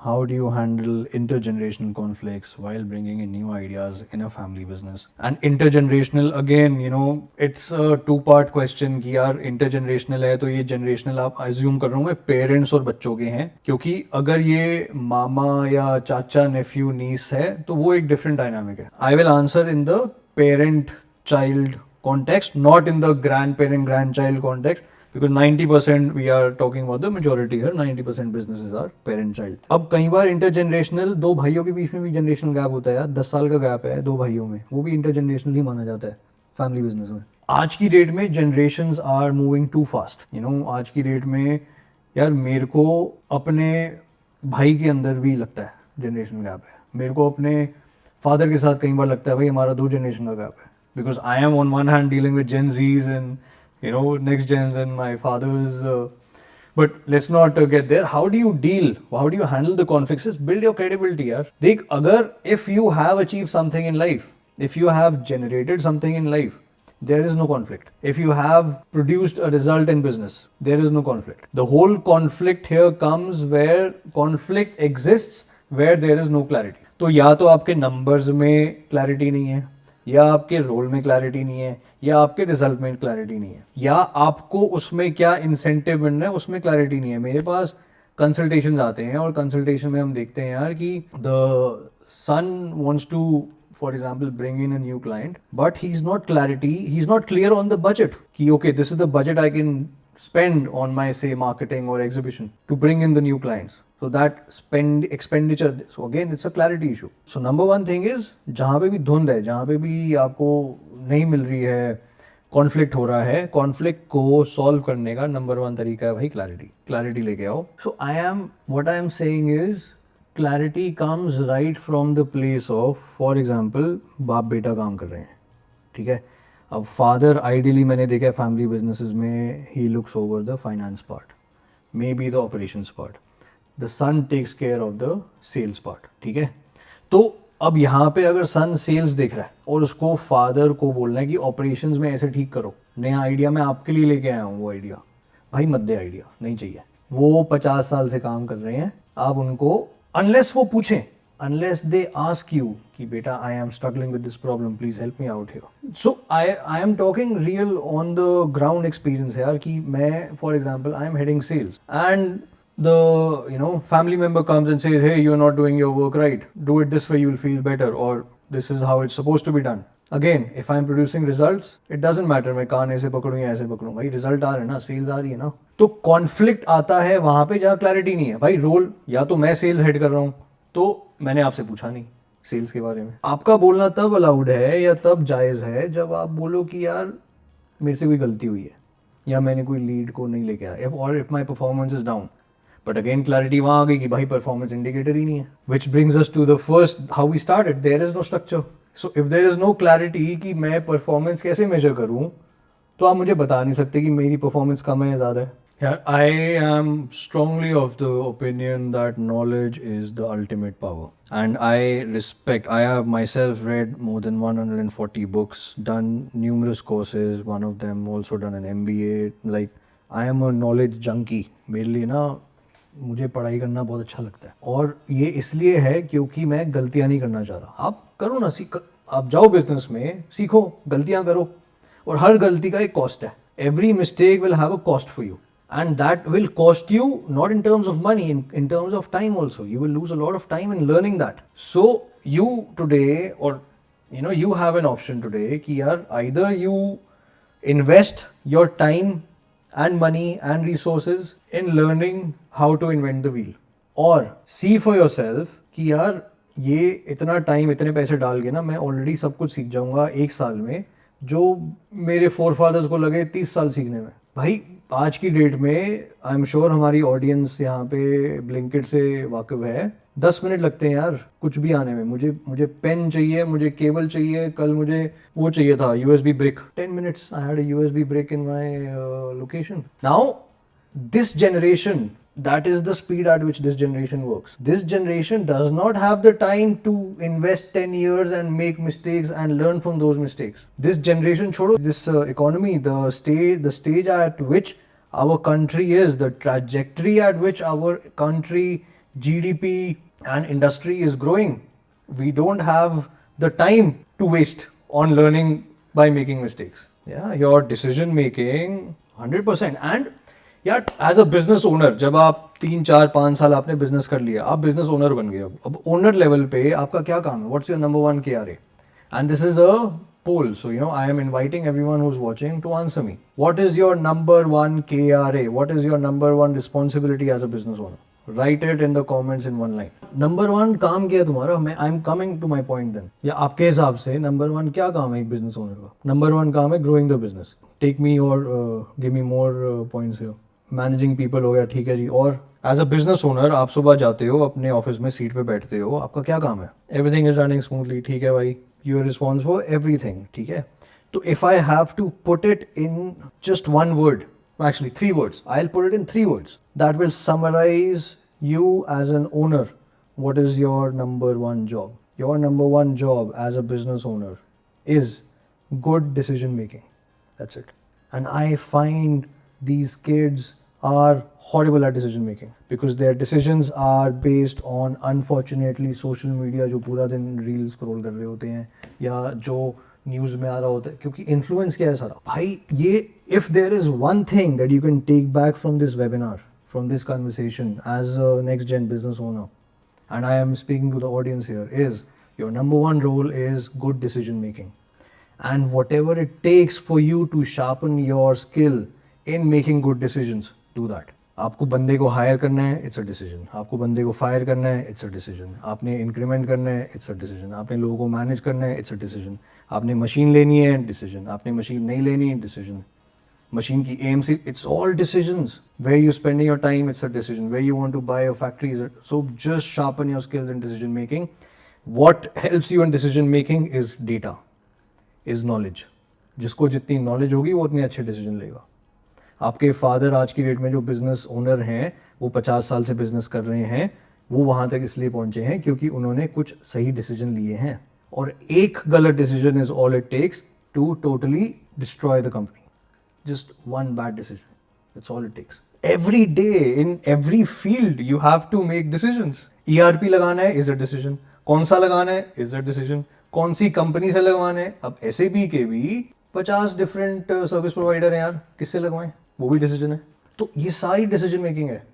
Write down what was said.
how do you handle intergenerational conflicts while bringing in new ideas in a family business? And intergenerational, again, it's a two-part question कि यार intergenerational है तो ये generational आप assume कर रहा हूँ मैं parents और बच्चों के हैं, क्योंकि अगर ये मामा या चाचा nephew niece है तो वो एक different dynamic है. I will answer in the parent child context, not in the grandparent grandchild context, because 90% we are talking about the majority here. 90% businesses are parent child. अब कई बार इंटरजेनरेशनल दो भाइयों के बीच में भी जनरेशनल गैप होता है यार. 10 साल का गैप है दो भाइयों में, वो भी इंटरजेनरेशनल ही माना जाता है फैमिली बिजनेस में. आज की डेट में generations are moving too fast. आज की डेट में यार मेरे को अपने भाई के अंदर भी लगता है जनरेशन गैप है. मेरे को अपने फादर के साथ कई बार लगता है भाई हमारा दो जनरेशन का गैप है. Because I am on one hand dealing with gen Zs and next gens and my father's but let's not get there. How do you handle the conflicts? Is build your credibility yaar. Dekh, agar if you have achieved something in life, if you have generated something in life, there is no conflict. If you have produced a result in business, there is no conflict. The whole conflict here comes where conflict exists where there is no clarity. तो या तो आपके numbers में clarity नहीं है, या आपके role में क्लैरिटी नहीं है, या आपके रिजल्ट में क्लैरिटी नहीं है, या आपको उसमें क्या इंसेंटिव मिलना है उसमें क्लैरिटी नहीं है. मेरे पास कंसल्टेशन आते हैं और कंसल्टेशन में हम देखते हैं यार कि the son wants to for example bring in a new client but he is not clear on the budget कि okay this is the budget I can spend on my say marketing or exhibition to bring in the new clients. So that expenditure, so again it's a clarity issue. So number one thing is जहाँ पे भी धुंध है, जहाँ पे भी आपको नहीं मिल रही है, कॉन्फ्लिक्ट हो रहा है, कॉन्फ्लिक्ट को सॉल्व करने का नंबर वन तरीका है भाई क्लैरिटी लेके आओ. सो what I am saying is clarity comes right from the place of, for example, बाप बेटा काम कर रहे हैं, ठीक है. अब फादर आइडियली मैंने देखा है फैमिली बिजनेसेस में ही looks over the finance part, maybe the operations part, the son takes care of the sales part, ठीक है. तो अब यहाँ पे अगर सन सेल्स देख रहा है और उसको फादर को बोलना है कि ऑपरेशंस में ऐसे ठीक करो, नया आइडिया मैं आपके लिए लेके आया हूँ, वो आइडिया भाई मत दे, आइडिया नहीं चाहिए. वो 50 साल से काम कर रहे हैं, आप उनको अनलेस वो पूछें, unless they ask you कि बेटा I am struggling with this problem, please help me out here. So I am talking real on the ground experience यार कि मैं for example I am heading sales and the family member comes and says hey you are not doing your work right, do it this way you will feel better, or this is how it's supposed to be done. Again if I am producing results it doesn't matter मैं कान ऐसे पकड़ूँ या ऐसे पकड़ूँ, भाई result आ रहे हैं ना, sales आ रही है ना. तो कॉन्फ्लिक्ट आता है वहां पे जहाँ क्लैरिटी नहीं है. भाई रोल या तो मैं सेल्स हेड कर रहा हूँ तो मैंने आपसे पूछा नहीं सेल्स के बारे में. आपका बोलना तब अलाउड है या तब जायज़ है जब आप बोलो कि यार मेरे से कोई गलती हुई है या मैंने कोई लीड को नहीं लेके आया, और if my performance is down. But again clarity वहाँ आ गई कि भाई परफॉर्मेंस इंडिकेटर ही नहीं है. Which brings us to the first how we started, there is no structure. So if there is no clarity कि मैं परफॉर्मेंस कैसे मेजर करूँ, तो आप मुझे बता नहीं सकते कि मेरी परफॉर्मेंस कम है या ज़्यादा है. Yeah, I am strongly of the opinion that knowledge is the ultimate power. And I have myself read more than 140 books, done numerous courses, one of them also done an MBA. Like, I am a knowledge junkie. मेरे लिए ना मुझे पढ़ाई करना बहुत अच्छा लगता है, और ये इसलिए है क्योंकि मैं गलतियाँ नहीं करना चाह रहा. आप करो ना, आप जाओ बिजनेस में, सीखो, गलतियाँ करो, और हर गलती का एक कॉस्ट है. Every mistake will have a cost for you. And that will cost you not in terms of money, in terms of time also. You will lose a lot of time in learning that. So you today, or you have an option today कि यार either you invest your time and money and resources in learning how to invent the wheel, or see for yourself कि यार ये इतना time इतने पैसे डाल के ना मैं ऑलरेडी सब कुछ सीख जाऊंगा एक साल में, जो मेरे फोरफादर्स को लगे 30 साल सीखने में. भाई आज की डेट में आई एम श्योर हमारी ऑडियंस यहाँ पे ब्लिंकिट से वाकिफ है, 10 मिनट लगते हैं यार कुछ भी आने में. मुझे पेन चाहिए, मुझे केबल चाहिए, कल मुझे वो चाहिए था USB brick, 10 minutes I had a USB brick in my location. Now this generation, that is the speed at which this generation works. This generation does not have the time to invest 10 years and make mistakes and learn from those mistakes. This generation, छोड़ो, this economy, the stage at which our country is, the trajectory at which our country GDP and industry is growing. We don't have the time to waste on learning by making mistakes. Yeah, your decision making 100%. And यार as a business owner, जब आप 3 4 5 साल आपने business कर लिया, आप business owner बन गए, अब ओनर लेवल पे आपका क्या काम है? What's your number one KRA? And this is a poll, so I am inviting everyone who's watching to answer me. What is your number one KRA? What is your number one responsibility as a business owner? Write it in the comments in one line. Number one काम क्या है तुम्हारा? I am coming to my point then. या आपके हिसाब से number one क्या काम है एक business owner का? Number one काम है growing the business. Take me or give me more points here. Managing people हो गया, ठीक है जी. और एज अ बिजनेस ओनर आप सुबह जाते हो, अपने ऑफिस में सीट पे बैठते हो, आपका क्या काम है? एवरीथिंग इज रनिंग स्मूथली, ठीक है भाई, you are responsible for everything, ठीक है. तो if I have to put it in just one word, actually 3 words, I'll put it in 3 words that will summarize you as an owner. What is your number one job? Your number one job as a business owner is good decision making. That's it. And I find these kids are horrible at decision making because their decisions are based on, unfortunately, social media जो पूरा दिन reel scroll कर रहे होते हैं या जो news में आ रहा होता है. क्योंकि इन्फ्लुएंस क्या है सारा भाई, ये if there is one thing that you can take back from this webinar, from this conversation as a next gen business owner, and I am speaking to the audience here, is your number one role is good decision making. And whatever it takes for you to sharpen your skill in making good decisions, do that. आपको बंदे को higher करना है, it's a decision. आपको बंदे को fire करना है, इट्स अ डिसीजन. आपने इंक्रीमेंट करना है, इट्स अ डिसीजन. आपने लोगों को मैनेज करना है, इट्स अ डिसीजन. आपने मशीन लेनी है, डिसीजन. आपने मशीन नहीं लेनी है, डिसीजन. मशीन की AMC, it's all decisions. Where you spending your time, it's a decision. Where you want to buy a factory, so just sharpen your skills in decision making. What helps you in decision making is data, is knowledge. जिसको जितनी knowledge होगी वो उतने अच्छे decision लेगा. आपके father आज की डेट में जो बिजनेस ओनर हैं, वो 50 साल से बिजनेस कर रहे हैं, वो वहाँ तक इसलिए पहुँचे हैं क्योंकि उन्होंने कुछ सही डिसीजन लिए हैं. और एक गलत decision is all it takes to totally destroy the company. Just one bad decision, that's all it takes. Every day in every field you have to make decisions. ERP लगाना है इज अ डिसीजन. कौन सा लगाना है is a decision. कौन सी company से लगवाना है. अब SAP के भी 50 डिफरेंट सर्विस प्रोवाइडर हैं यार, किससे लगवाएं, वो भी डिसीजन है. तो ये सारी डिसीजन मेकिंग है.